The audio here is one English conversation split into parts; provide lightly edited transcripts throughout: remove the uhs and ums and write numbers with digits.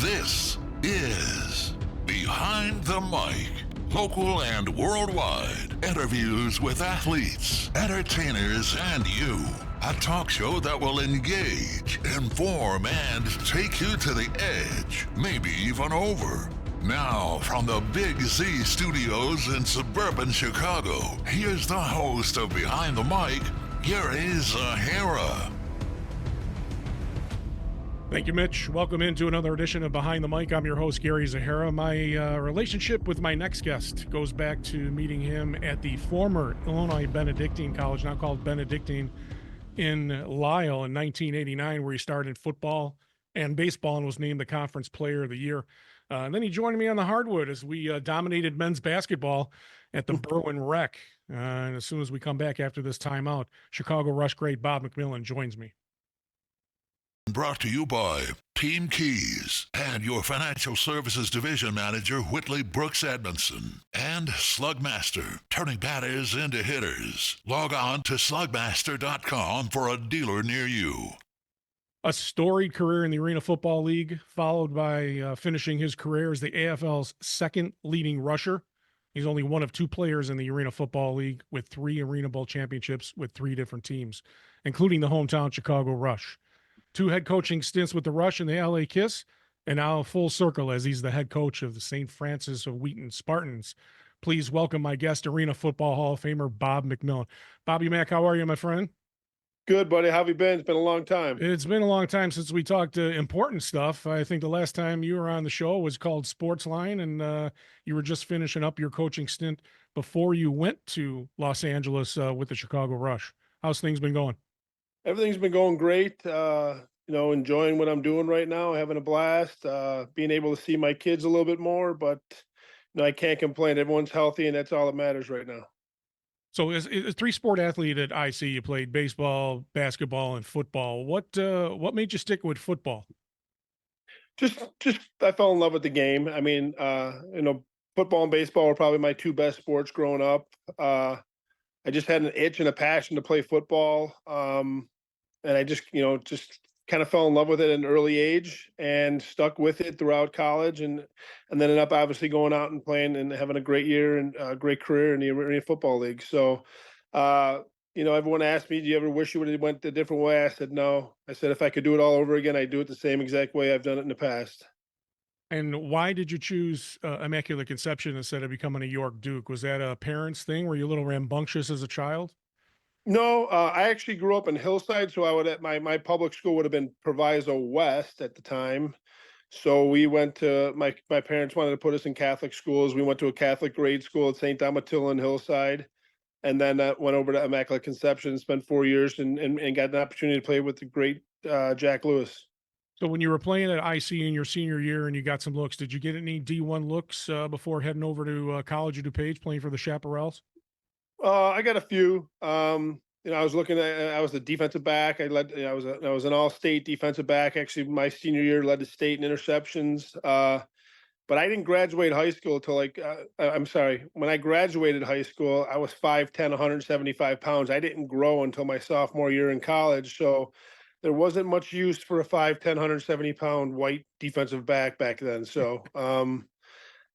This is Behind the Mic. Local and worldwide interviews with athletes, entertainers, and you. A talk show that will engage, inform, and take you to the edge, maybe even over. Now, from the Big Z studios in suburban Chicago, here's the host of Behind the Mic, Gary Zahara. Thank you, Mitch. Welcome into another edition of Behind the Mic. I'm your host, Gary Zahara. My relationship with my next guest goes back to meeting him at the former Illinois Benedictine College, now called Benedictine, in Lisle in 1989, where he started football and baseball and was named the Conference Player of the Year. And then he joined me on the hardwood as we dominated men's basketball at the Berwyn Rec. And as soon as we come back after this timeout, Chicago Rush great Bob McMillen joins me. Brought to you by Team Keys and your financial services division manager, Whitley Brooks Edmunson, and Slugmaster, turning batters into hitters. Log on to slugmaster.com for a dealer near you. A storied career in the Arena Football League, followed by finishing his career as the AFL's second leading rusher. He's only one of two players in the Arena Football League with 3 Arena Bowl championships with 3 different teams, including the hometown Chicago Rush. 2 head coaching stints with the Rush and the LA Kiss, and now full circle as he's the head coach of the St. Francis of Wheaton Spartans. Please welcome my guest, Arena Football Hall of Famer, Bob McMillen. Bobby Mac, how are you, my friend? Good, buddy. How have you been? It's been a long time. It's been a long time since we talked important stuff. I think the last time you were on the show was called Sportsline, and you were just finishing up your coaching stint before you went to Los Angeles with the Chicago Rush. How's things been going? Everything's been going great. Enjoying what I'm doing right now, having a blast, being able to see my kids a little bit more, but I can't complain. Everyone's healthy, and that's all that matters right now. So as a 3-sport athlete at IC, you played baseball, basketball, and football. What made you stick with football? Just I fell in love with the game. I mean, football and baseball were probably my 2 best sports growing up. I just had an itch and a passion to play football. And I just kind of fell in love with it at an early age and stuck with it throughout college and then ended up obviously going out and playing and having a great year and a great career in the Arena Football League. So, everyone asked me, do you ever wish you would have went a different way? I said, no. I said, if I could do it all over again, I'd do it the same exact way I've done it in the past. And why did you choose Immaculate Conception instead of becoming a York Duke? Was that a parents' thing? Were you a little rambunctious as a child? No, I actually grew up in Hillside, so I would at my public school would have been Proviso West at the time. So we went to my parents wanted to put us in Catholic schools. We went to a Catholic grade school at St. Domitilla in Hillside, and then went over to Immaculate Conception, spent 4 years, and got an opportunity to play with the great Jack Lewis. So when you were playing at IC in your senior year and you got some looks, did you get any D1 looks before heading over to College of DuPage playing for the Chaparrals? I got a few. I was I was the defensive back. I was an all-state defensive back. Actually, my senior year led the state in interceptions. But I didn't graduate high school until when I graduated high school, I was 5'10", 175 pounds. I didn't grow until my sophomore year in college. So there wasn't much use for a 5'10", 170-pound white defensive back then. So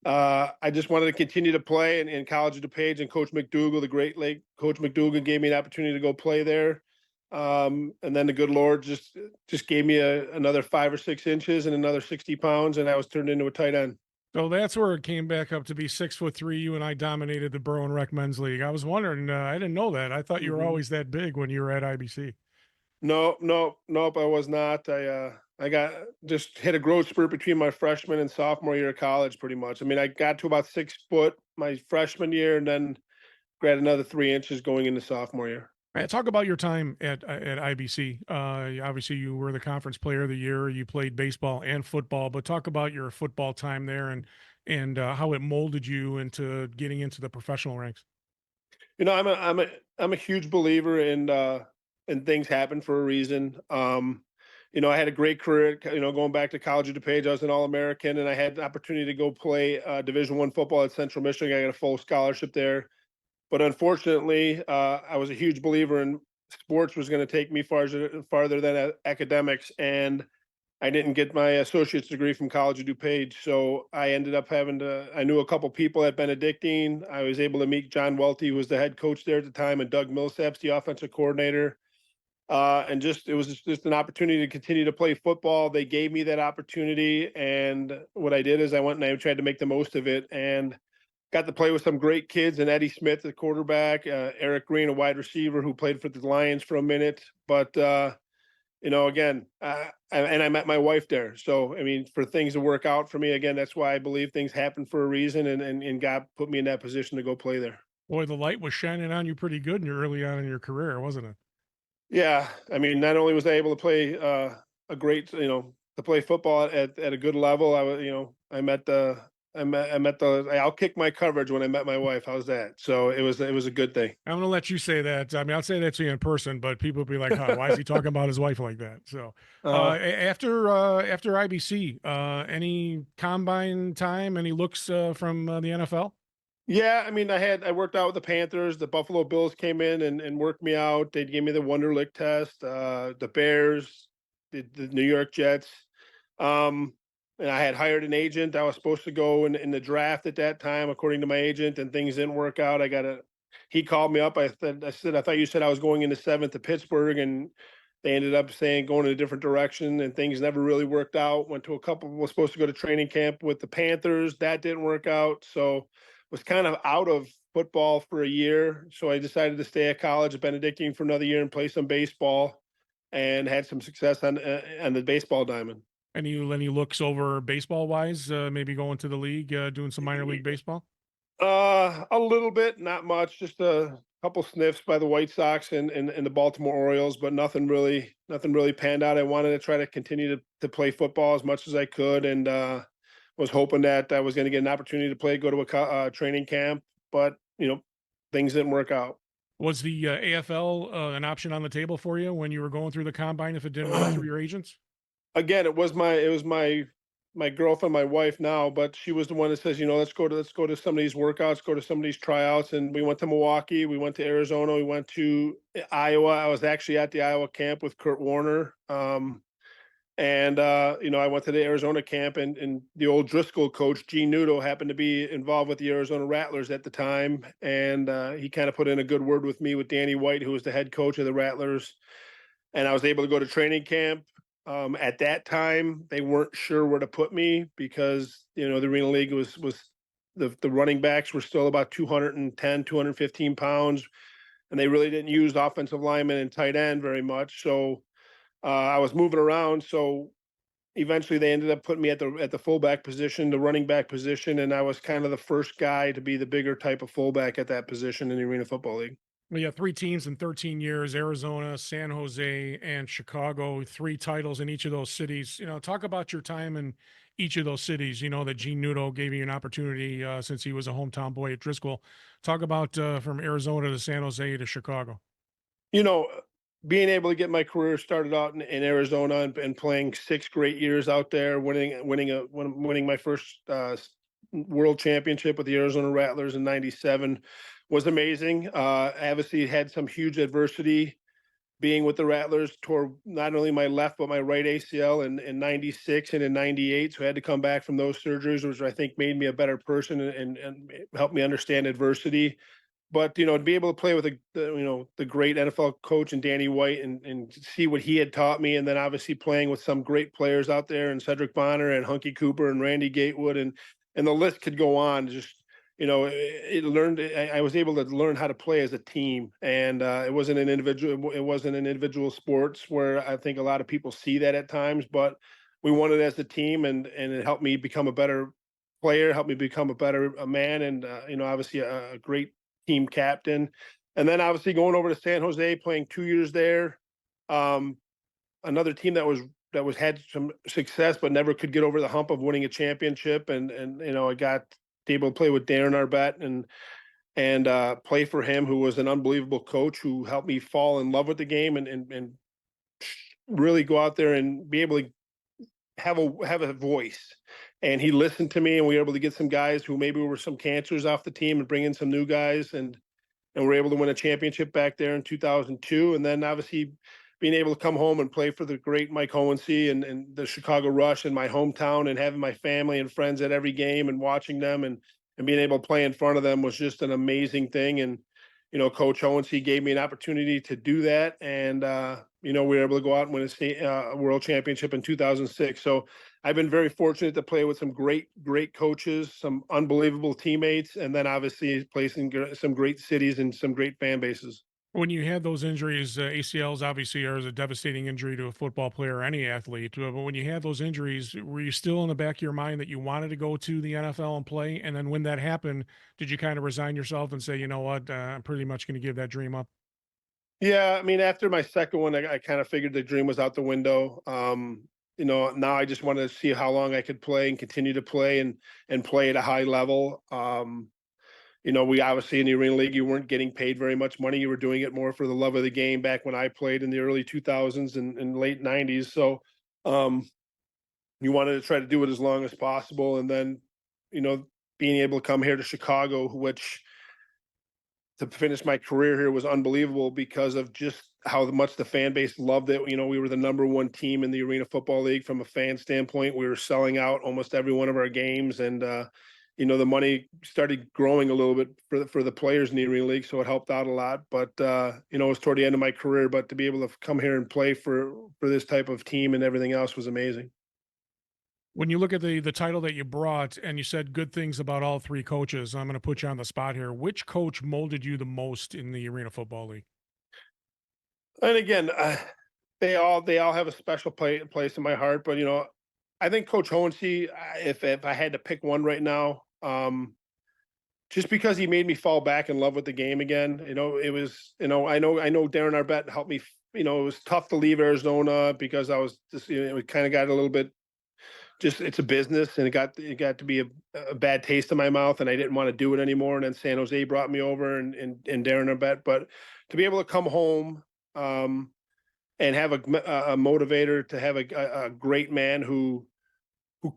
I just wanted to continue to play in College of DuPage, and Coach McDougal, the great late Coach McDougal, gave me an opportunity to go play there. And then the good Lord just gave me another 5 or 6 inches and another 60 pounds, and I was turned into a tight end. So that's where it came back up to be 6'3". You and I dominated the Berwyn Rec Men's League. I was wondering, I didn't know that. I thought you were always that big when you were at IBC. Nope, I was not. I got just hit a growth spurt between my freshman and sophomore year of college, pretty much. I mean, I got to about 6 foot my freshman year, and then grabbed another 3 inches going into sophomore year. All right, talk about your time at IBC. Obviously, you were the Conference Player of the Year. You played baseball and football, but talk about your football time there and how it molded you into getting into the professional ranks. I'm a huge believer in things happen for a reason. I had a great career, going back to College of DuPage. I was an All-American, and I had an opportunity to go play Division I football at Central Michigan. I got a full scholarship there. But unfortunately, I was a huge believer in sports was going to take me farther than academics. And I didn't get my associate's degree from College of DuPage, so I ended up I knew a couple people at Benedictine. I was able to meet John Welty, who was the head coach there at the time, and Doug Millsaps, the offensive coordinator. And it was just an opportunity to continue to play football. They gave me that opportunity, and what I did is I went and I tried to make the most of it, and got to play with some great kids, and Eddie Smith, the quarterback, Eric Green, a wide receiver who played for the Lions for a minute. But again, and I met my wife there. So I mean, for things to work out for me, again, that's why I believe things happen for a reason, and God put me in that position to go play there. Boy, the light was shining on you pretty good early on in your career, wasn't it? Yeah, I mean, not only was I able to play a great, to play football at a good level, I was, I met the, I outkicked my coverage when I met my wife. How's that? So it was a good thing. I'm gonna let you say that. I mean, I'll say that to you in person, but people will be like, "Huh, why is he talking about his wife like that?" So, after IBC, any combine time, any looks from the NFL? Yeah, I mean, I worked out with the Panthers. The Buffalo Bills came in and worked me out. They gave me the Wonderlic test. The Bears, the New York Jets. And I had hired an agent. I was supposed to go in the draft at that time, according to my agent, and things didn't work out. He called me up. I said, I thought you said I was going in the seventh to Pittsburgh, and they ended up saying going in a different direction, and things never really worked out. Was supposed to go to training camp with the Panthers. That didn't work out. So was kind of out of football for a year. So I decided to stay at college at Benedictine for another year and play some baseball, and had some success on the baseball diamond. Any looks over baseball wise? Maybe going to the league, doing some minor league baseball. A little bit, not much, just a couple sniffs by the White Sox and the Baltimore Orioles, but nothing really panned out. I wanted to try to continue to play football as much as I could, and was hoping that I was going to get an opportunity to go to a training camp, but things didn't work out. Was the AFL an option on the table for you when you were going through the combine if it didn't work through your agents? Again, it was my girlfriend, my wife now, but she was the one that says, let's go to some of these workouts, go to some of these tryouts. And we went to Milwaukee, we went to Arizona, we went to Iowa. I was actually at the Iowa camp with Kurt Warner. I went to the Arizona camp, and the old Driscoll coach, Gene Nudo, happened to be involved with the Arizona Rattlers at the time. And he kind of put in a good word with me with Danny White, who was the head coach of the Rattlers. And I was able to go to training camp. At that time, they weren't sure where to put me because, the Arena League was the running backs were still about 210, 215 pounds, and they really didn't use offensive linemen and tight end very much. So I was moving around. So eventually they ended up putting me at the fullback position, the running back position, and I was kind of the first guy to be the bigger type of fullback at that position in the Arena Football League. Well, yeah, 3 teams in 13 years: Arizona, San Jose, and Chicago. 3 titles in each of those cities. Talk about your time in each of those cities. That Gene Nudo gave you an opportunity since he was a hometown boy at Driscoll. Talk about from Arizona to San Jose to Chicago. Being able to get my career started out in Arizona and playing 6 great years out there, winning my first world championship with the Arizona Rattlers in '97 was amazing. Obviously had some huge adversity being with the Rattlers, tore not only my left but my right ACL in '96 and in '98. So I had to come back from those surgeries, which I think made me a better person and helped me understand adversity. But to be able to play with the great NFL coach and Danny White and see what he had taught me, and then obviously playing with some great players out there, and Cedric Bonner and Hunky Cooper and Randy Gatewood, and the list could go on. Just I was able to learn how to play as a team, and it wasn't an individual sports where I think a lot of people see that at times, but we won it as a team, and it helped me become a better player, helped me become a better man, and obviously a great team captain. And then obviously going over to San Jose, playing 2 years there. Another team that had some success but never could get over the hump of winning a championship. And I got able to play with Darren Arbette and play for him, who was an unbelievable coach who helped me fall in love with the game and really go out there and be able to have a voice. And he listened to me, and we were able to get some guys who maybe were some cancers off the team and bring in some new guys, and we're able to win a championship back there in 2002. And then obviously being able to come home and play for the great Mike Hohensee and the Chicago Rush in my hometown, and having my family and friends at every game and watching them and being able to play in front of them was just an amazing thing. And, Coach Hohensee gave me an opportunity to do that. And, we were able to go out and win a state world championship in 2006. So I've been very fortunate to play with some great coaches, some unbelievable teammates, and then obviously placing some great cities and some great fan bases. When you had those injuries, ACLs obviously are a devastating injury to a football player or any athlete. But when you had those injuries, were you still in the back of your mind that you wanted to go to the NFL and play? And then when that happened, did you kind of resign yourself and say, you know what, I'm pretty much going to give that dream up? Yeah, I mean, after my second one, I kind of figured the dream was out the window. Now I just wanted to see how long I could play and continue to play and play at a high level. We obviously in the Arena League, you weren't getting paid very much money. You were doing it more for the love of the game back when I played in the early 2000s and late 90s. So um, you wanted to try to do it as long as possible. And then, being able to come here to Chicago, which to finish my career here was unbelievable because of just how much the fan base loved it. We were the number one team in the Arena Football League from a fan standpoint. We were selling out almost every one of our games, and the money started growing a little bit for the players in the Arena League, so it helped out a lot. But it was toward the end of my career. But to be able to come here and play for this type of team and everything else was amazing. When you look at the title that you brought and you said good things about all three coaches, I'm going to put you on the spot here. Which coach molded you the most in the Arena Football League? And again, they all have a special place in my heart. But I think Coach Hohensee, if I had to pick one right now, just because he made me fall back in love with the game again. It was, I know Darren Arbett helped me. It was tough to leave Arizona because I was just, it kind of got a little bit. Just it's a business, and it got to be a bad taste in my mouth, and I didn't want to do it anymore. And then San Jose brought me over, and Darren Arbett. But to be able to come home and have a motivator, to have a great man who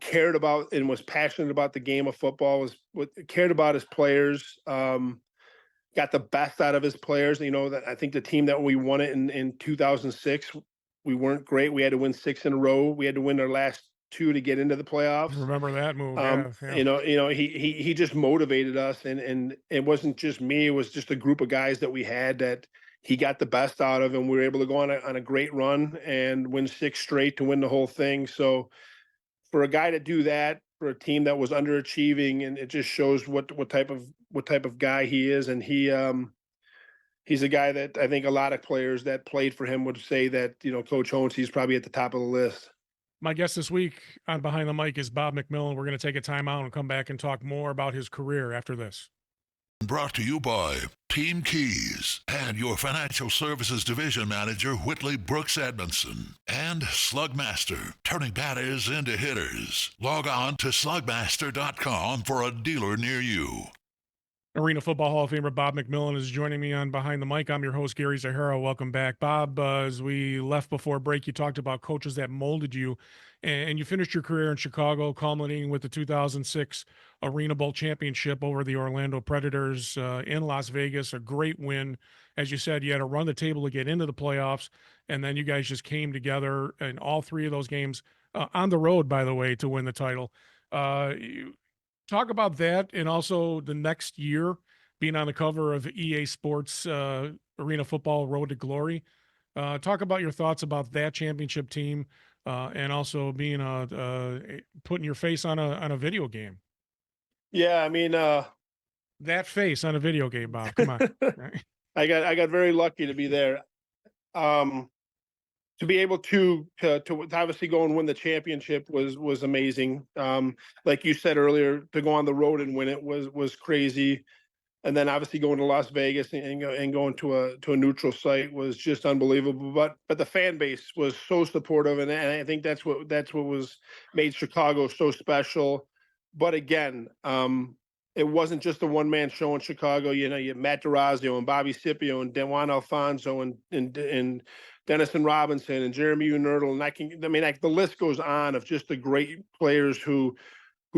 cared about and was passionate about the game of football, cared about his players, got the best out of his players. That I think the team that we won it in 2006, we weren't great. We had to win 6 in a row. We had to win our last 2 to get into the playoffs. Remember that move? Yeah, yeah. He just motivated us, and it wasn't just me. It was just a group of guys that we had that he got the best out of, and we were able to go on a great run and win 6 straight to win the whole thing. So for a guy to do that for a team that was underachieving, and it just shows what type of guy he is. And he's a guy that I think a lot of players that played for him would say that, Coach Hohensee is probably at the top of the list. My guest this week on Behind the Mic is Bob McMillen. We're going to take a time out and come back and talk more about his career after this. Brought to you by Team Keys and your financial services division manager, Whitley Brooks Edmondson, and Slugmaster, turning batters into hitters. Log on to slugmaster.com for a dealer near you. Arena Football Hall of Famer Bob McMillen is joining me on Behind the Mic. I'm your host, Gary Zahara. Welcome back. Bob, as we left before break, you talked about coaches that molded you, and you finished your career in Chicago, culminating with the 2006 Arena Bowl championship over the Orlando Predators in Las Vegas, a great win. As you said, you had to run the table to get into the playoffs, and then you guys just came together in all 3 of those games, on the road, by the way, to win the title. Talk about that, and also the next year being on the cover of EA Sports Arena Football Road to Glory. Talk about your thoughts about that championship team, and also being putting your face on a video game. Yeah, I mean, That face on a video game, Bob. Come on. Right? I got very lucky to be there. To be able to obviously go and win the championship was amazing. Like you said earlier, to go on the road and win it was crazy. And then obviously going to Las Vegas and going to a neutral site was just unbelievable. But the fan base was so supportive, and I think that's what was made Chicago so special. But again, it wasn't just a one-man show in Chicago. You had Matt DeRazio and Bobby Scipio and Dewan Alfonso and Dennison Robinson and Jeremy Unertl, and the list goes on of just the great players who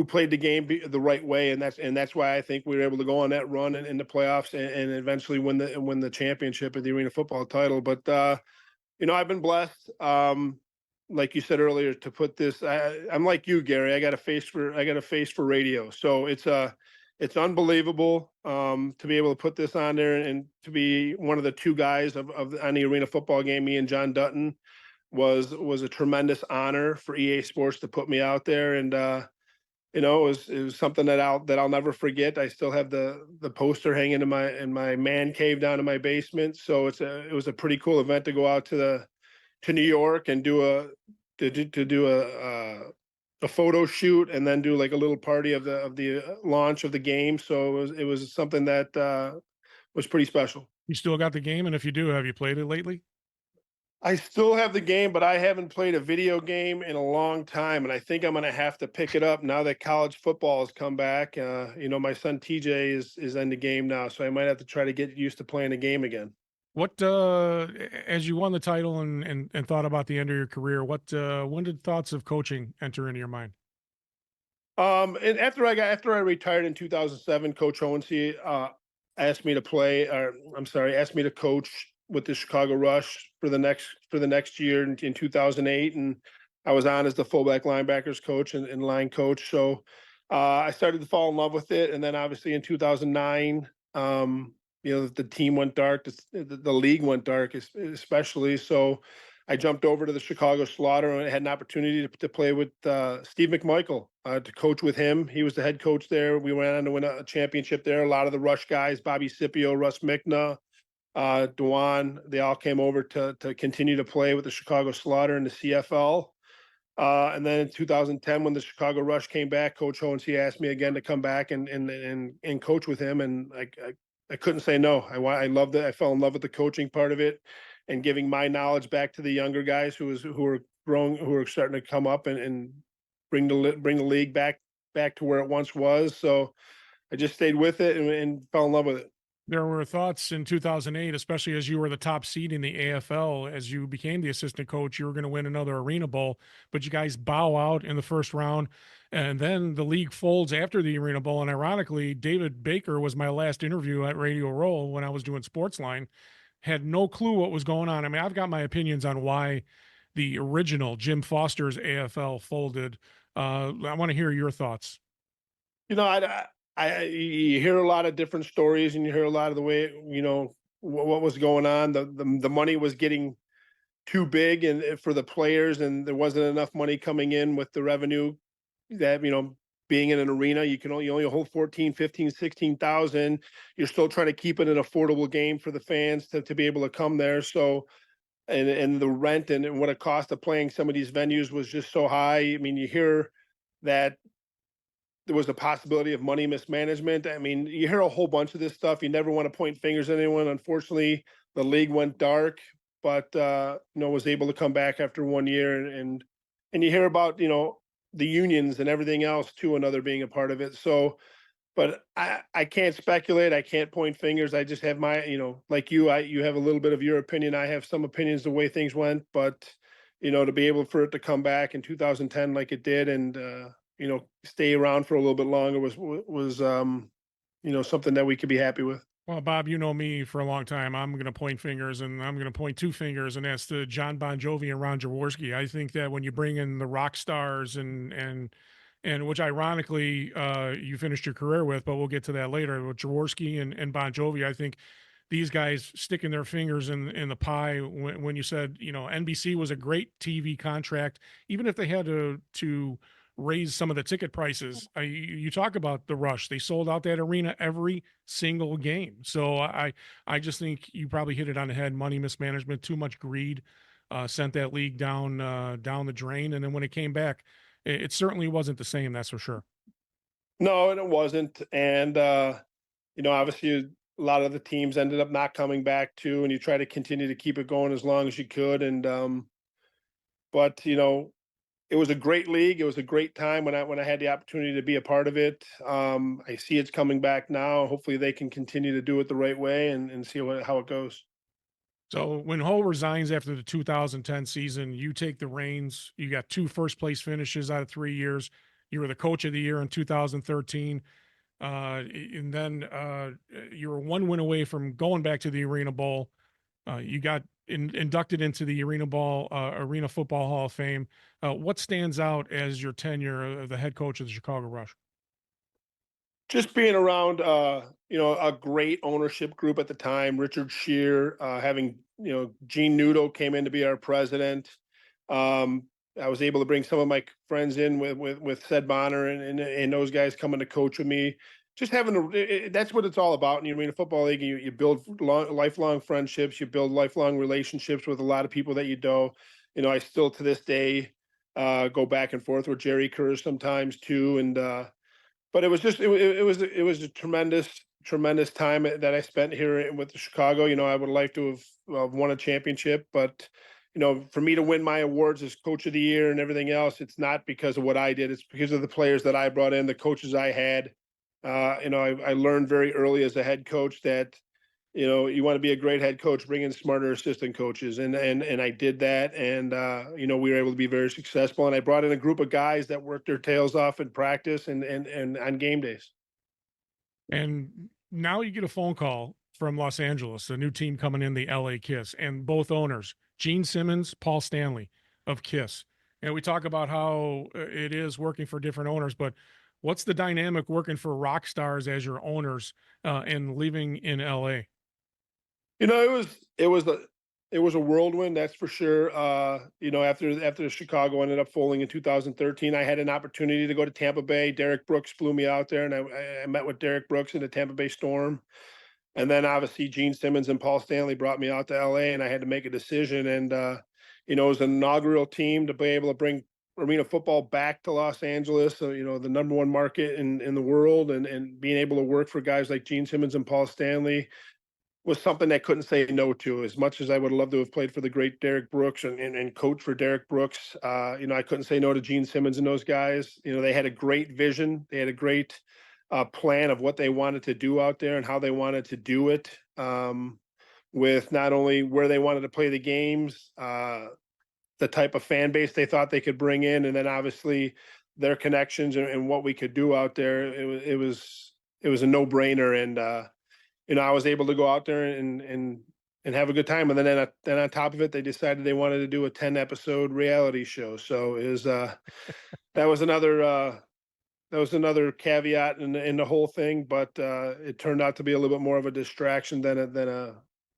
played the game the right way, and that's why I think we were able to go on that run in the playoffs and eventually win the championship of the Arena Football title. But I've been blessed. Like you said earlier, to put this, I'm like you, Gary. I got a face for radio. So it's unbelievable to be able to put this on there and to be one of the two guys on the arena football game. Me and John Dutton was a tremendous honor for EA Sports to put me out there, and it was something that I'll never forget. I still have the poster hanging in my man cave down in my basement. So it was a pretty cool event to go out to New York and do a photo shoot, and then do like a little party of the launch of the game. So it was something that was pretty special. You still got the game, and if you do, have you played it lately? I still have the game, but I haven't played a video game in a long time, and I think I'm going to have to pick it up now that college football has come back. My son TJ is in the game now, so I might have to try to get used to playing a game again. What as you won the title and thought about the end of your career, when did thoughts of coaching enter into your mind? And after I retired in 2007, Coach Hohensee asked me to asked me to coach with the Chicago Rush for the next year in 2008, and I was on as the fullback linebackers coach and line coach. So I started to fall in love with it, and then obviously in 2009, the team went dark, the league went dark, especially. So I jumped over to the Chicago Slaughter, and I had an opportunity to play with Steve McMichael, to coach with him. He was the head coach there. We went on to win a championship there. A lot of the Rush guys, Bobby Scipio, Russ Mickna, Dewan, they all came over to continue to play with the Chicago Slaughter in the CFL. And then in 2010, when the Chicago Rush came back, Coach Hohensee asked me again to come back and coach with him, and I couldn't say no. I loved it. I fell in love with the coaching part of it, and giving my knowledge back to the younger guys who were growing, who were starting to come up and bring the league back to where it once was. So I just stayed with it and fell in love with it. There were thoughts in 2008, especially as you were the top seed in the AFL, as you became the assistant coach, you were going to win another Arena Bowl, but you guys bow out in the first round. And then the league folds after the Arena Bowl. And ironically, David Baker was my last interview at Radio Row when I was doing Sportsline. Had no clue what was going on. I mean, I've got my opinions on why the original Jim Foster's AFL folded. I want to hear your thoughts. You hear a lot of different stories, and you hear a lot of the way, what was going on. The money was getting too big and for the players, and there wasn't enough money coming in with the revenue that, being in an arena, you only hold 14, 15, 16,000. You're still trying to keep it an affordable game for the fans to be able to come there. So, and the rent and what it cost of playing some of these venues was just so high. I mean, you hear that there was a possibility of money mismanagement. I mean, you hear a whole bunch of this stuff. You never want to point fingers at anyone. Unfortunately, the league went dark, but was able to come back after 1 year, and you hear about the unions and everything else too, another being a part of it. So, but I can't speculate. I can't point fingers. I just have my, like you have a little bit of your opinion. I have some opinions the way things went, but to be able for it to come back in 2010 like it did, and stay around for a little bit longer was something that we could be happy with. Well, Bob, you know me for a long time. I'm going to point fingers, and I'm going to point two fingers, and that's to John Bon Jovi and Ron Jaworski. I think that when you bring in the rock stars and which ironically you finished your career with, but we'll get to that later, with Jaworski and Bon Jovi, I think these guys sticking their fingers in the pie when you said, NBC was a great TV contract, even if they had to raise some of the ticket prices. You talk about the Rush; they sold out that arena every single game. So I just think you probably hit it on the head. Money mismanagement, too much greed, sent that league down the drain. And then when it came back, it certainly wasn't the same. That's for sure. No, and it wasn't. And obviously, a lot of the teams ended up not coming back too. And you try to continue to keep it going as long as you could. And but it was a great league. It was a great time when I had the opportunity to be a part of it. I see it's coming back now. Hopefully they can continue to do it the right way and see how it goes. So when Ho resigns after the 2010 season, you take the reins. You got 2 first place finishes out of 3 years. You were the coach of the year in 2013. And then you were 1 win away from going back to the Arena Bowl. You got inducted into the Arena Football Hall of Fame. What stands out as your tenure of the head coach of the Chicago Rush? Just being around, a great ownership group at the time. Richard Shear, having Gene Nudo came in to be our president. Um, I was able to bring some of my friends in with Sed Bonner and those guys coming to coach with me. Just having that's what it's all about. And in a football league, you build lifelong friendships, you build lifelong relationships with a lot of people that you know. I still to this day go back and forth with Jerry Kerr sometimes too, and but it was just it was a tremendous time that I spent here with Chicago. I would like to have won a championship, but for me to win my awards as coach of the year and everything else, it's not because of what I did. It's because of the players that I brought in, the coaches I had. I learned very early as a head coach that you want to be a great head coach, bring in smarter assistant coaches. And I did that. And, we were able to be very successful. And I brought in a group of guys that worked their tails off in practice and on game days. And now you get a phone call from Los Angeles, a new team coming in, the LA Kiss, and both owners, Gene Simmons, Paul Stanley of Kiss. And we talk about how it is working for different owners, but what's the dynamic working for rock stars as your owners and living in LA? It was a whirlwind, that's for sure. After Chicago ended up folding in 2013, I had an opportunity to go to Tampa Bay. Derek Brooks flew me out there, and I met with Derek Brooks in the Tampa Bay Storm. And then obviously Gene Simmons and Paul Stanley brought me out to LA, and I had to make a decision. And it was an inaugural team to be able to bring arena football back to Los Angeles, so, the number one market in the world, and being able to work for guys like Gene Simmons and Paul Stanley was something I couldn't say no to. As much as I would love to have played for the great Derek Brooks and coach for Derek Brooks, I couldn't say no to Gene Simmons and those guys. They had a great vision. They had a great plan of what they wanted to do out there and how they wanted to do it, with not only where they wanted to play the games, the type of fan base they thought they could bring in, and then obviously their connections and what we could do out there. It was a no brainer, and I was able to go out there and have a good time. And then on top of it, they decided they wanted to do a 10-episode reality show. So it was that was another caveat in the whole thing. But it turned out to be a little bit more of a distraction than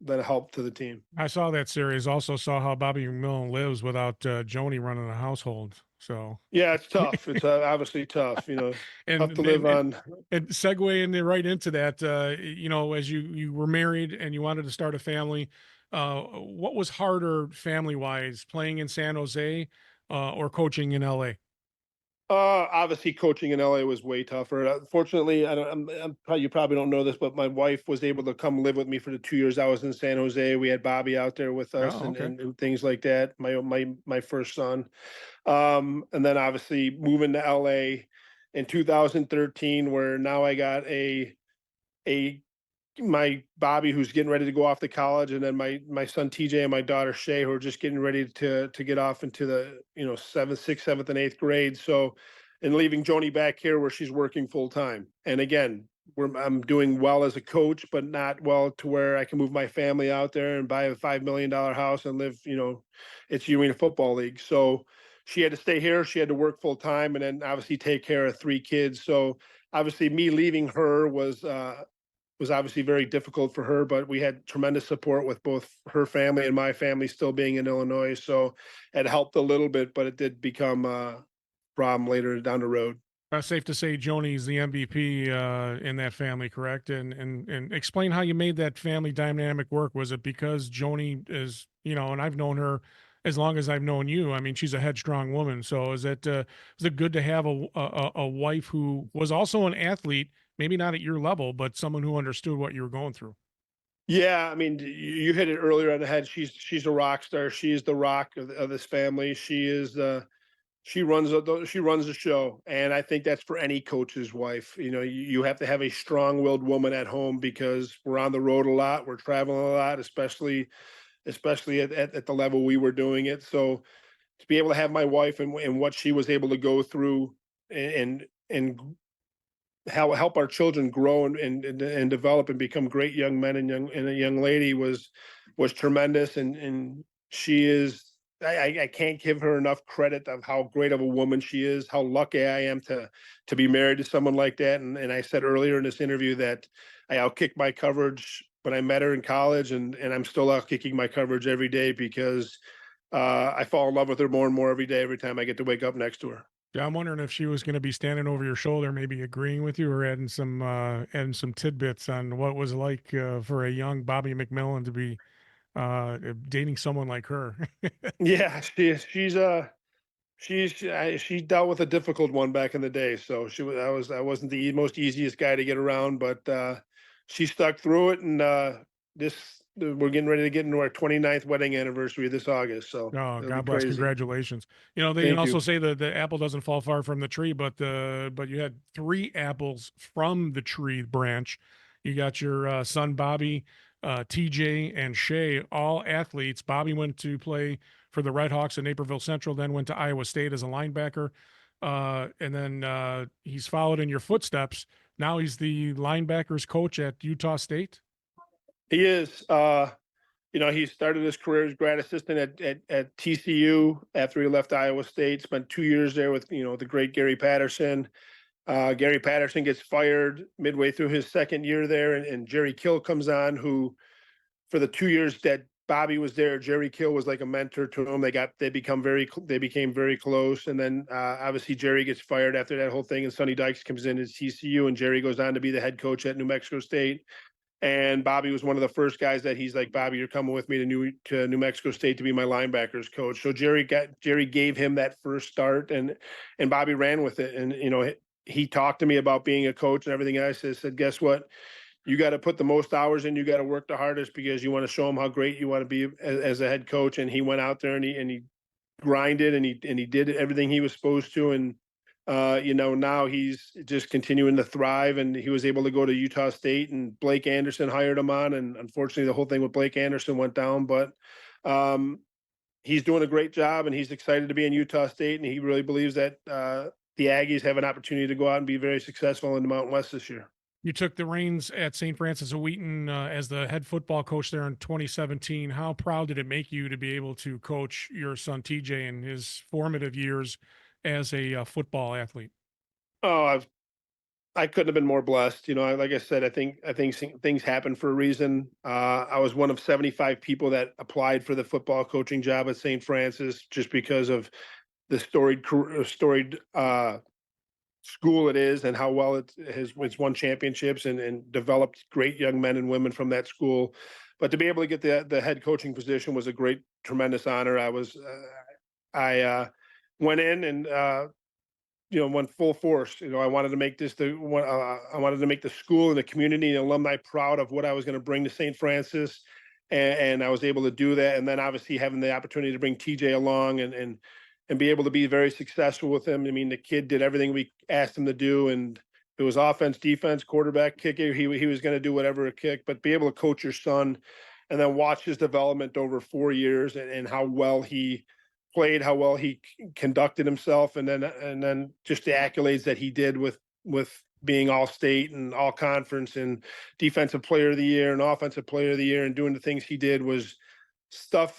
a help to the team. I saw that series. Also saw how Bobby McMillen lives without Joni running the household. So Yeah, it's tough. It's obviously tough. and Tough to live on. and segue right into that, as you were married and you wanted to start a family, what was harder family wise, playing in San Jose or coaching in LA? Obviously, coaching in LA was way tougher. Fortunately, you probably don't know this, but my wife was able to come live with me for the 2 years I was in San Jose. We had Bobby out there with us, Oh, okay. and things like that. My first son, and then obviously moving to LA in 2013, where now I got a my Bobby who's getting ready to go off to college, and then my son TJ and my daughter Shay who are just getting ready to get off into the sixth, seventh, and eighth grade. So, and leaving Joni back here where she's working full time. And again, I'm doing well as a coach, but not well to where I can move my family out there and buy a $5 million house and live. It's Arena Football League. So she had to stay here. She had to work full time, and then obviously take care of 3 kids. So obviously, me leaving her was obviously very difficult for her, but we had tremendous support with both her family and my family still being in Illinois. So it helped a little bit, but it did become a problem later down the road. Safe to say Joni's the MVP in that family, correct? And explain how you made that family dynamic work. Was it because Joni is, and I've known her as long as I've known you. I mean, she's a headstrong woman. So is it good to have a wife who was also an athlete, maybe not at your level, but someone who understood what you were going through? Yeah, I mean, you hit it earlier on the head. She's a rock star. She is the rock of this family. She runs the show, and I think that's for any coach's wife. You have to have a strong-willed woman at home because we're on the road a lot, we're traveling a lot, especially at the level we were doing it. So to be able to have my wife and what she was able to go through and help our children grow and develop and become great young men and a young lady was was tremendous, and she is. I can't give her enough credit of how great of a woman she is. How lucky I am to be married to someone like that. And I said earlier in this interview that I outkicked my coverage when I met her in college, and I'm still outkicking my coverage every day because I fall in love with her more and more every day. Every time I get to wake up next to her. Yeah, I'm wondering if she was going to be standing over your shoulder, maybe agreeing with you or adding some tidbits on what it was like for a young Bobby McMillen to be dating someone like her. Yeah, she dealt with a difficult one back in the day. So I wasn't the most easiest guy to get around, but she stuck through it, and we're getting ready to get into our 29th wedding anniversary this August. So Oh, it'll be God bless! crazy. Congratulations. You know they can Thank you. also say that the apple doesn't fall far from the tree, but you had three apples from the tree branch. You got your son Bobby, TJ, and Shay, all athletes. Bobby went to play for the Red Hawks at Naperville Central, then went to Iowa State as a linebacker, and then he's followed in your footsteps. Now he's the linebackers coach at Utah State. He is. He started his career as grad assistant at TCU after he left Iowa State. Spent 2 years there with the great Gary Patterson. Gary Patterson gets fired midway through his second year there, and Jerry Kill comes on, who for the 2 years that Bobby was there, Jerry Kill was like a mentor to him. They became very close. And then obviously Jerry gets fired after that whole thing, and Sonny Dykes comes in as TCU, and Jerry goes on to be the head coach at New Mexico State. And Bobby was one of the first guys that he's like, Bobby, you're coming with me to New Mexico State to be my linebackers coach. So Jerry gave him that first start, and Bobby ran with it. And he talked to me about being a coach and everything else. I said, guess what? You got to put the most hours in. You got to work the hardest because you want to show him how great you want to be as a head coach. And he went out there and he grinded, and he did everything he was supposed to. And now he's just continuing to thrive, and he was able to go to Utah State, and Blake Anderson hired him on. And unfortunately, the whole thing with Blake Anderson went down, but he's doing a great job, and he's excited to be in Utah State. And he really believes that the Aggies have an opportunity to go out and be very successful in the Mountain West this year. You took the reins at St. Francis of Wheaton as the head football coach there in 2017. How proud did it make you to be able to coach your son TJ in his formative years as a football athlete? Oh, I couldn't have been more blessed. Like I said, I think things happen for a reason. I was one of 75 people that applied for the football coaching job at St. Francis just because of the storied school it is, and how well it's won championships and developed great young men and women from that school. But to be able to get the head coaching position was a tremendous honor. I went in and went full force. I wanted to make I wanted to make the school and the community and the alumni proud of what I was going to bring to St. Francis, and I was able to do that. And then obviously having the opportunity to bring TJ along and be able to be very successful with him. I mean, the kid did everything we asked him to do, and it was offense, defense, quarterback, kicker. He was going to do whatever it kicked, but be able to coach your son and then watch his development over 4 years, and how well he played, how well he conducted himself, and then just the accolades that he did with being all state and all conference and defensive player of the year and offensive player of the year, and doing the things he did was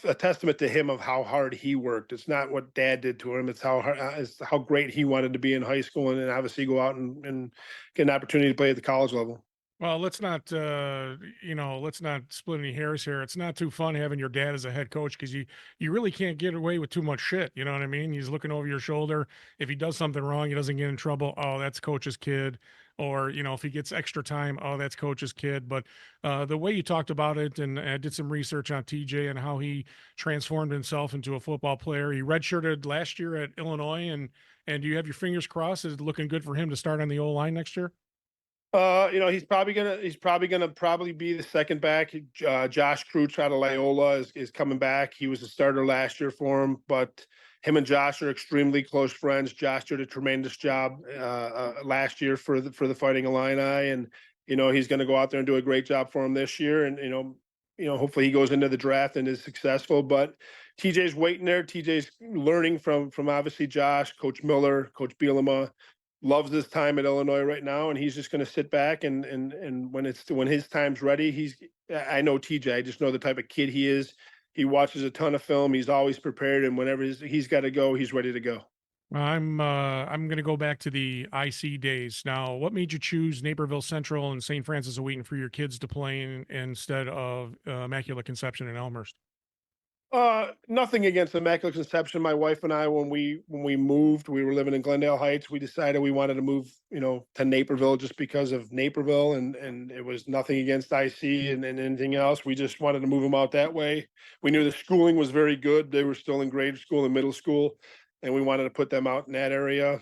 a testament to him of how hard he worked. It's not what dad did to him. It's how great he wanted to be in high school, and then obviously go out and get an opportunity to play at the college level. Well, let's not split any hairs here. It's not too fun having your dad as a head coach because you really can't get away with too much shit. You know what I mean? He's looking over your shoulder. If he does something wrong, he doesn't get in trouble. Oh, that's coach's kid. Or if he gets extra time, oh, that's coach's kid. But the way you talked about it, and I did some research on TJ and how he transformed himself into a football player. He redshirted last year at Illinois, and do you have your fingers crossed? Is it looking good for him to start on the O line next year? He's probably gonna be the second back. Josh Kreutz out of Loyola is coming back. He was a starter last year for him, but him and Josh are extremely close friends. Josh did a tremendous job last year for the Fighting Illini, and he's going to go out there and do a great job for him this year. And hopefully he goes into the draft and is successful. But TJ's waiting there. TJ's learning from obviously Josh, Coach Miller, Coach Bielema. loves his time at Illinois right now, and he's just going to sit back and when his time's ready, I know TJ. I just know the type of kid he is. He watches a ton of film. He's always prepared, and whenever he's got to go, he's ready to go. I'm going to go back to the IC days. Now, what made you choose Naperville Central and St. Francis of Wheaton for your kids to play instead of Immaculate Conception in Elmhurst? Nothing against Immaculate Conception. My wife and I, when we moved, we were living in Glendale Heights. We decided we wanted to move, to Naperville just because of Naperville, and it was nothing against IC and anything else. We just wanted to move them out that way. We knew the schooling was very good. They were still in grade school and middle school, and we wanted to put them out in that area.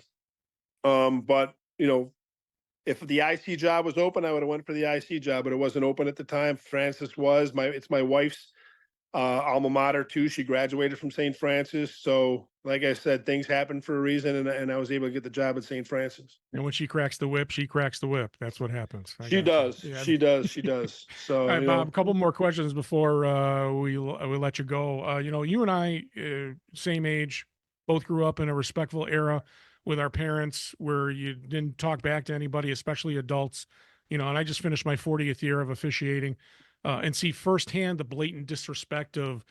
But if the IC job was open, I would have went for the IC job, but it wasn't open at the time. Francis was it's my wife's alma mater too. She graduated from St. Francis. So like I said, things happen for a reason, and I was able to get the job at St. Francis. And when she cracks the whip, she cracks the whip. That's what happens. She does. Yeah. She does. So, all right, Bob, a couple more questions before we let you go. You and I, same age, both grew up in a respectful era with our parents where you didn't talk back to anybody, especially adults, and I just finished my 40th year of officiating. And see firsthand the blatant disrespect of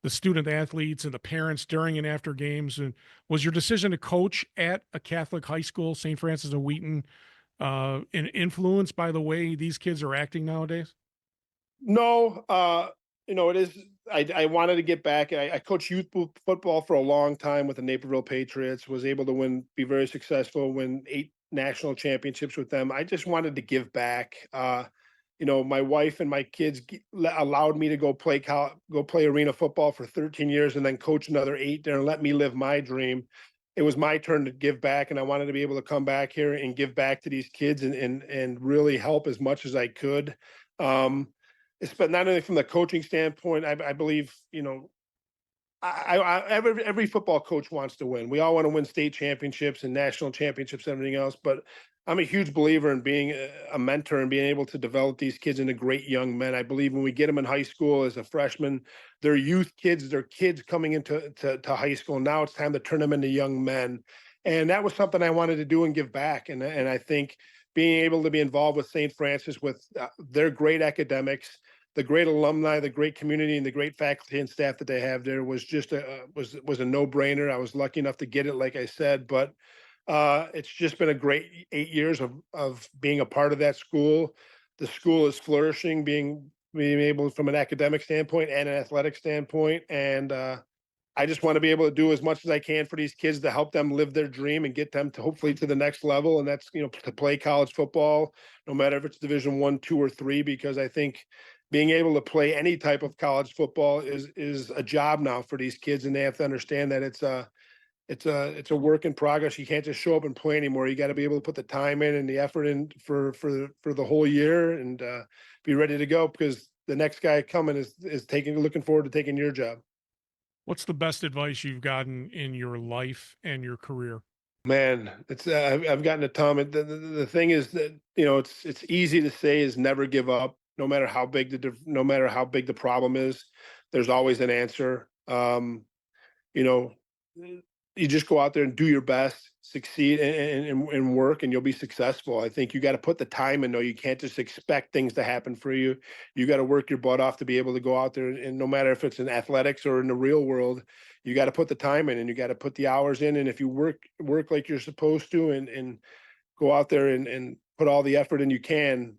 the student athletes and the parents during and after games. And was your decision to coach at a Catholic high school, St. Francis of Wheaton, influenced by the way these kids are acting nowadays? No, it is. I wanted to get back. I coached youth football for a long time with the Naperville Patriots, was able to be very successful, win 8 national championships with them. I just wanted to give back. My wife and my kids allowed me to go play arena football for 13 years and then coach another 8 there and let me live my dream. It was my turn to give back, and I wanted to be able to come back here and give back to these kids and really help as much as I could. But not only from the coaching standpoint, I believe, every football coach wants to win. We all want to win state championships and national championships and everything else, but I'm a huge believer in being a mentor and being able to develop these kids into great young men. I believe when we get them in high school as a freshman, they're youth kids, they're kids coming into high school. Now it's time to turn them into young men. And that was something I wanted to do and give back. And I think being able to be involved with St. Francis with their great academics, the great alumni, the great community, and the great faculty and staff that they have there was just was a no-brainer. I was lucky enough to get it, like I said, but it's just been a great 8 years of being a part of that school. The school is flourishing, being able from an academic standpoint and an athletic standpoint. And I just want to be able to do as much as I can for these kids to help them live their dream and get them to hopefully to the next level. And that's, to play college football, no matter if it's Division 1, 2, or 3, because I think being able to play any type of college football is a job now for these kids. And they have to understand that it's a work in progress. You can't just show up and play anymore. You got to be able to put the time in and the effort in for the whole year and be ready to go, because the next guy coming is looking forward to taking your job. What's the best advice you've gotten in your life and your career? Man, it's I've gotten a ton. The thing is that it's easy to say is never give up, no matter how big the problem is. There's always an answer. You just go out there and do your best, succeed and work, and you'll be successful. I think you got to put the time in, though. You can't just expect things to happen for you. You got to work your butt off to be able to go out there, and no matter if it's in athletics or in the real world, you got to put the time in and you got to put the hours in. And if you work like you're supposed to and go out there and put all the effort in you can,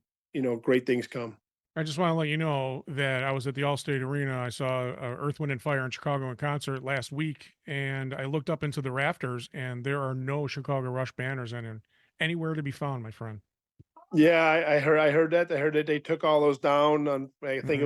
great things come. I just want to let you know that I was at the Allstate Arena. I saw Earth, Wind, and Fire in Chicago in concert last week, and I looked up into the rafters, and there are no Chicago Rush banners anywhere to be found, my friend. Yeah, I heard that. I heard that they took all those down. I think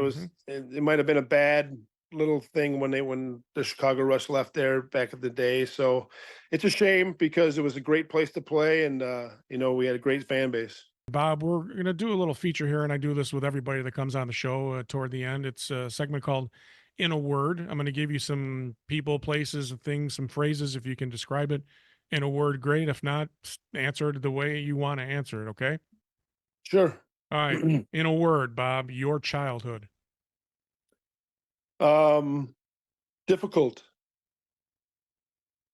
it might have been a bad little thing when the Chicago Rush left there back in the day. So it's a shame because it was a great place to play, and we had a great fan base. Bob, we're going to do a little feature here, and I do this with everybody that comes on the show toward the end. It's a segment called In a Word. I'm going to give you some people, places, things, some phrases. If you can describe it in a word, great. If not, answer it the way you want to answer it, okay? Sure. All right. In a word, Bob, your childhood. Difficult.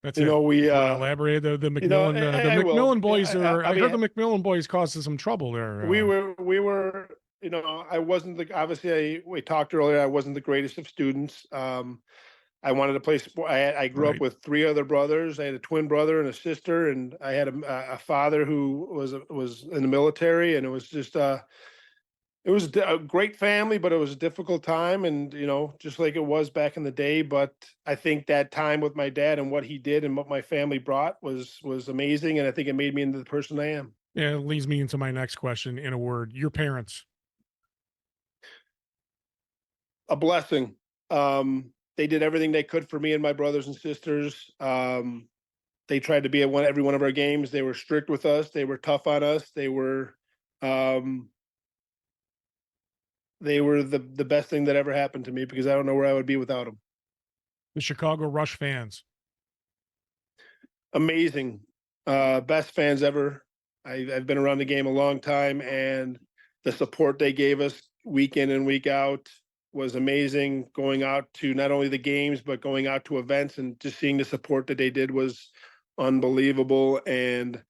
That's You it. know, we, Want to elaborate? The you know, McMillan, the I will. McMillan boys are. I I heard mean, the McMillan boys caused some trouble there. we were, you know, I wasn't the, obviously we talked earlier, I wasn't the greatest of students. I wanted to play sport. I grew up Right. with three other brothers. I had a twin brother and a sister, and I had a father who was in the military, and it was just, it was a great family, but it was a difficult time, and you know, just like it was back in the day. But I think that time with my dad and what he did and what my family brought was amazing, and I think it made me into the person I am. Yeah, it leads me into my next question. In a word, your parents. A blessing. They did everything they could for me and my brothers and sisters. They tried to be at every one of our games. They were strict with us. They were tough on us. Um, they were the best thing that ever happened to me because I don't know where I would be without them. The Chicago Rush fans. Amazing, best fans ever. I've been around the game a long time, and the support they gave us week in and week out was amazing. Going out to not only the games, but going out to events and just seeing the support that they did was unbelievable. And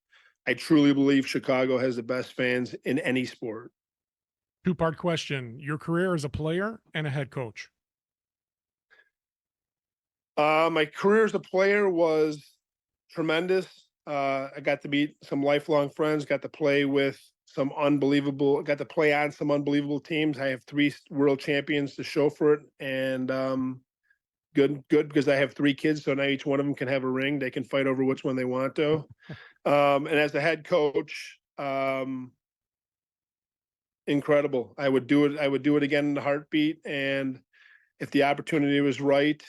I truly believe Chicago has the best fans in any sport. Two-part question. Your career as a player and a head coach. My career as a player was tremendous. I got to meet some lifelong friends, got to play with got to play on some unbelievable teams. I have three world champions to show for it. And good because I have three kids. So now each one of them can have a ring. They can fight over which one they want to. And as a head coach, incredible. I would do it. I would do it again in a heartbeat. And if the opportunity was right,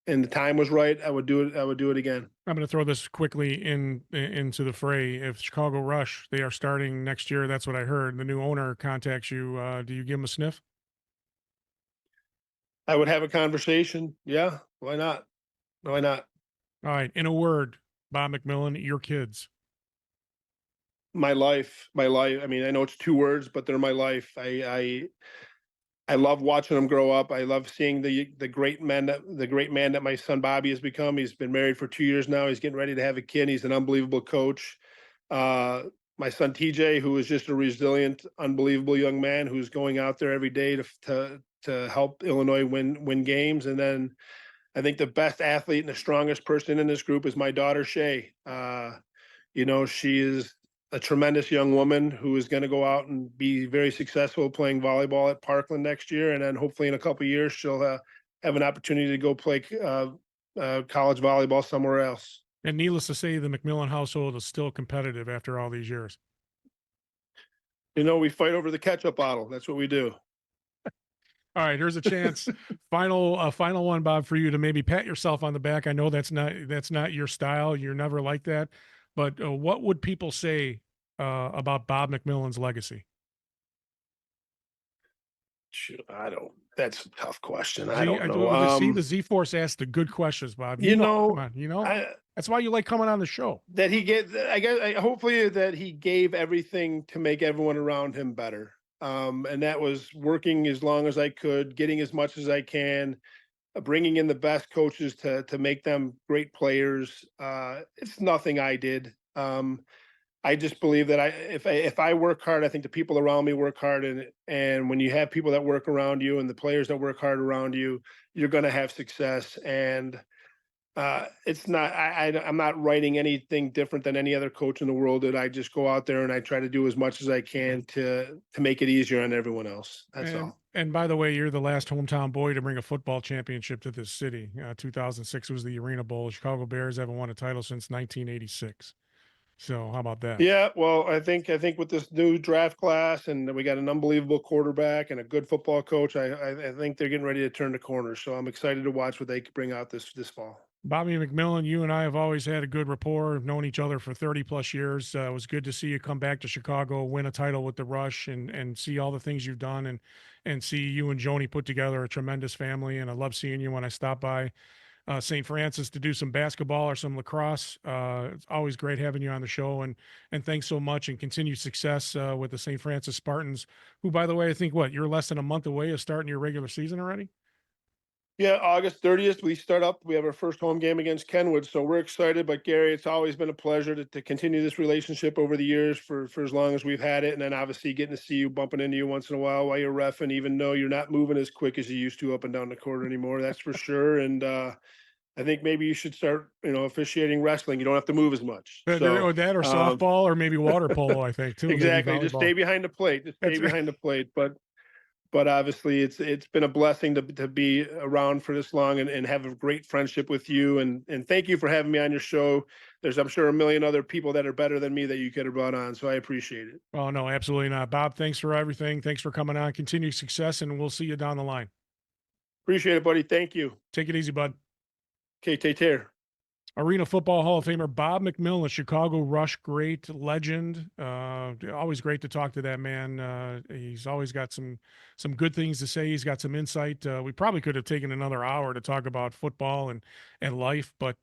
and the time was right, I would do it. I would do it again. I'm going to throw this quickly into the fray. If Chicago Rush, they are starting next year. That's what I heard. The new owner contacts you. Do you give him a sniff? I would have a conversation. Yeah, why not? Why not? All right. In a word, Bob McMillen, your kids. My life, my life. I mean, I know it's two words, but they're my life. I love watching them grow up. I love seeing the great man that my son Bobby has become. He's been married for 2 years now. He's getting ready to have a kid. He's an unbelievable coach. My son TJ, who is just a resilient, unbelievable young man who's going out there every day to help Illinois win games. And then I think the best athlete and the strongest person in this group is my daughter Shay. You know, she is a tremendous young woman who is going to go out and be very successful playing volleyball at Parkland next year, and then hopefully in a couple of years she'll have an opportunity to go play college volleyball somewhere else. And needless to say, the McMillan household is still competitive after all these years. You know, we fight over the ketchup bottle. That's what we do. All right, here's a chance. Final one, Bob, for you to maybe pat yourself on the back. I know that's not your style. You're never like that. But what would people say about Bob McMillan's legacy? I don't. That's a tough question. I See, don't know. see, the Z Force asked the good questions, Bob. You know, come on, that's why you like coming on the show. That he gave. I guess hopefully that he gave everything to make everyone around him better. And that was working as long as I could, getting as much as I can, bringing in the best coaches to make them great players. It's nothing I did. I just believe that if I work hard, I think the people around me work hard, and when you have people that work around you and the players that work hard around you, you're going to have success. And it's not I'm not writing anything different than any other coach in the world. That I just go out there and I try to do as much as I can to make it easier on everyone else. That's all. And by the way, you're the last hometown boy to bring a football championship to this city. 2006 was the Arena Bowl. Chicago Bears haven't won a title since 1986. So how about that? Yeah, well, I think with this new draft class, and we got an unbelievable quarterback and a good football coach, I think they're getting ready to turn the corner. So I'm excited to watch what they can bring out this fall. Bobby McMillen, you and I have always had a good rapport. We've known each other for 30 plus years. It was good to see you come back to Chicago, win a title with the Rush, and see all the things you've done, and see you and Joni put together a tremendous family. And I love seeing you when I stop by St. Francis to do some basketball or some lacrosse. It's always great having you on the show, and thanks so much, and continued success with the St. Francis Spartans, who, by the way, I think you're less than a month away of starting your regular season already. Yeah, August 30th, we start up. We have our first home game against Kenwood, so we're excited. But Gary, it's always been a pleasure to continue this relationship over the years for as long as we've had it. And then obviously getting to see you, bumping into you once in a while you're reffing, even though you're not moving as quick as you used to up and down the court anymore. That's for sure. And I think maybe you should start, officiating wrestling. You don't have to move as much. So Or that, or softball, or maybe water polo, I think, too. exactly. Just stay behind the plate. Just stay behind the plate. But obviously it's been a blessing to be around for this long and have a great friendship with you. And thank you for having me on your show. There's, I'm sure, a million other people that are better than me that you could have brought on. So I appreciate it. Oh, no, absolutely not. Bob, thanks for everything. Thanks for coming on. Continued success, and we'll see you down the line. Appreciate it, buddy. Thank you. Take it easy, bud. Okay, take care. Arena Football Hall of Famer Bob McMillen, Chicago Rush great, legend. Always great to talk to that man. He's always got some good things to say. He's got some insight. We probably could have taken another hour to talk about football and life, but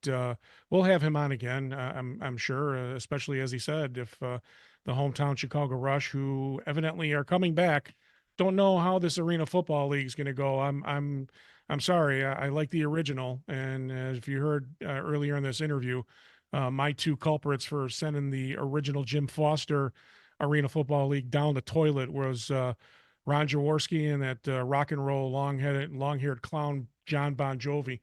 we'll have him on again. I'm sure, especially as he said, if the hometown Chicago Rush, who evidently are coming back, don't know how this Arena Football League is going to go. I'm sorry. I like the original. And if you heard earlier in this interview, my two culprits for sending the original Jim Foster Arena Football League down the toilet was Ron Jaworski and that rock and roll long-haired clown John Bon Jovi.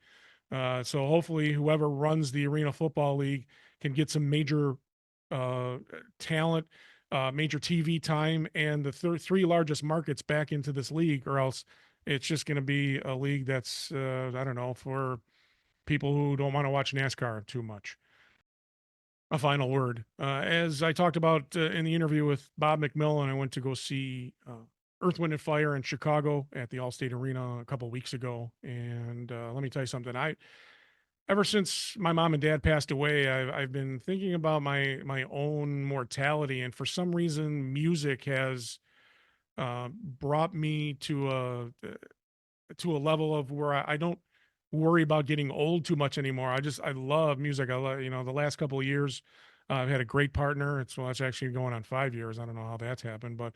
So hopefully whoever runs the Arena Football League can get some major talent, major TV time, and the three largest markets back into this league, or else it's just going to be a league that's, I don't know, for people who don't want to watch NASCAR too much. A final word. As I talked about in the interview with Bob McMillen, I went to go see Earth, Wind, and Fire in Chicago at the Allstate Arena a couple of weeks ago. And let me tell you something. Ever since my mom and dad passed away, I've been thinking about my own mortality. And for some reason, music has brought me to a level of where I don't worry about getting old too much anymore. I love music. I love, the last couple of years, I've had a great partner. It's actually going on 5 years. I don't know how that's happened, but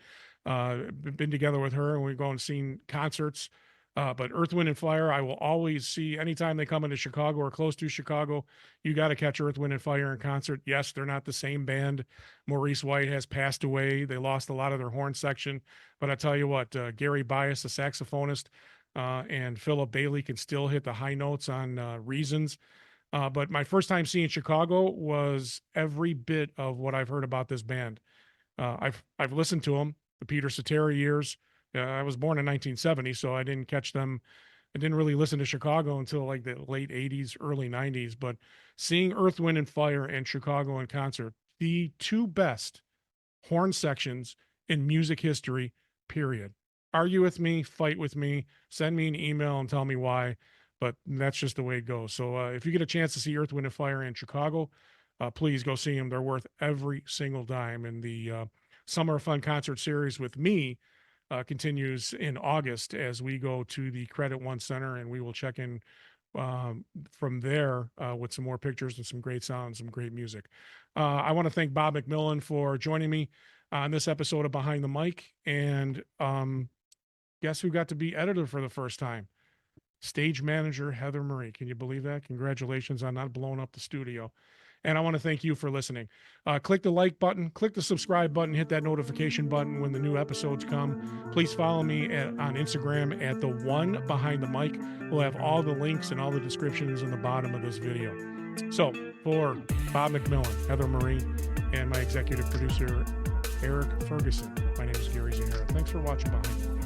been together with her, and we've gone and seen concerts. But Earth, Wind, and Fire, I will always see anytime they come into Chicago or close to Chicago. You got to catch Earth, Wind, and Fire in concert. Yes, they're not the same band. Maurice White has passed away. They lost a lot of their horn section. But I tell you what, Gary Bias, the saxophonist, and Philip Bailey can still hit the high notes on Reasons. But my first time seeing Chicago was every bit of what I've heard about this band. I've listened to them, the Peter Cetera years. I was born in 1970, so I didn't catch them. I didn't really listen to Chicago until like the late 80s, early 90s. But seeing Earth, Wind, and Fire and Chicago in concert, the two best horn sections in music history, period. Argue with me, fight with me, send me an email and tell me why. But that's just the way it goes. So if you get a chance to see Earth, Wind, and Fire in Chicago, please go see them. They're worth every single dime. And the Summer of Fun concert series with me continues in August as we go to the Credit One Center, and we will check in from there with some more pictures and some great sound, some great music. I want to thank Bob McMillen for joining me on this episode of Behind the Mic. And guess who got to be editor for the first time? Stage manager Heather Marie. Can you believe that? Congratulations on not blowing up the studio. And I want to thank you for listening. Click the like button, click the subscribe button, hit that notification button when the new episodes come. Please follow me on Instagram at the One Behind the Mic. We'll have all the links and all the descriptions in the bottom of this video. So for Bob McMillen, Heather Marie, and my executive producer, Eric Ferguson, my name is Gary Zahara. Thanks for watching Behind the Mic.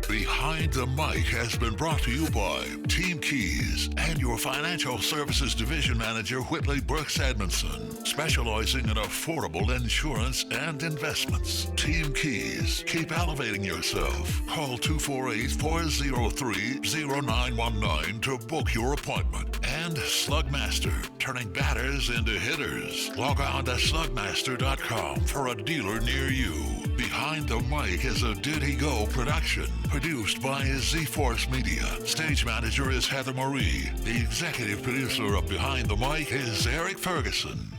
Behind the Mic has been brought to you by Team Keys and your financial services division manager, Whitley Brooks Edmondson, specializing in affordable insurance and investments. Team Keys, keep elevating yourself. Call 248-403-0919 to book your appointment. And Slugmaster, turning batters into hitters. Log on to slugmaster.com for a dealer near you. Behind the Mic is a Did He Go production, produced by Z-Force Media. Stage manager is Heather Marie. The executive producer of Behind the Mic is Eric Ferguson.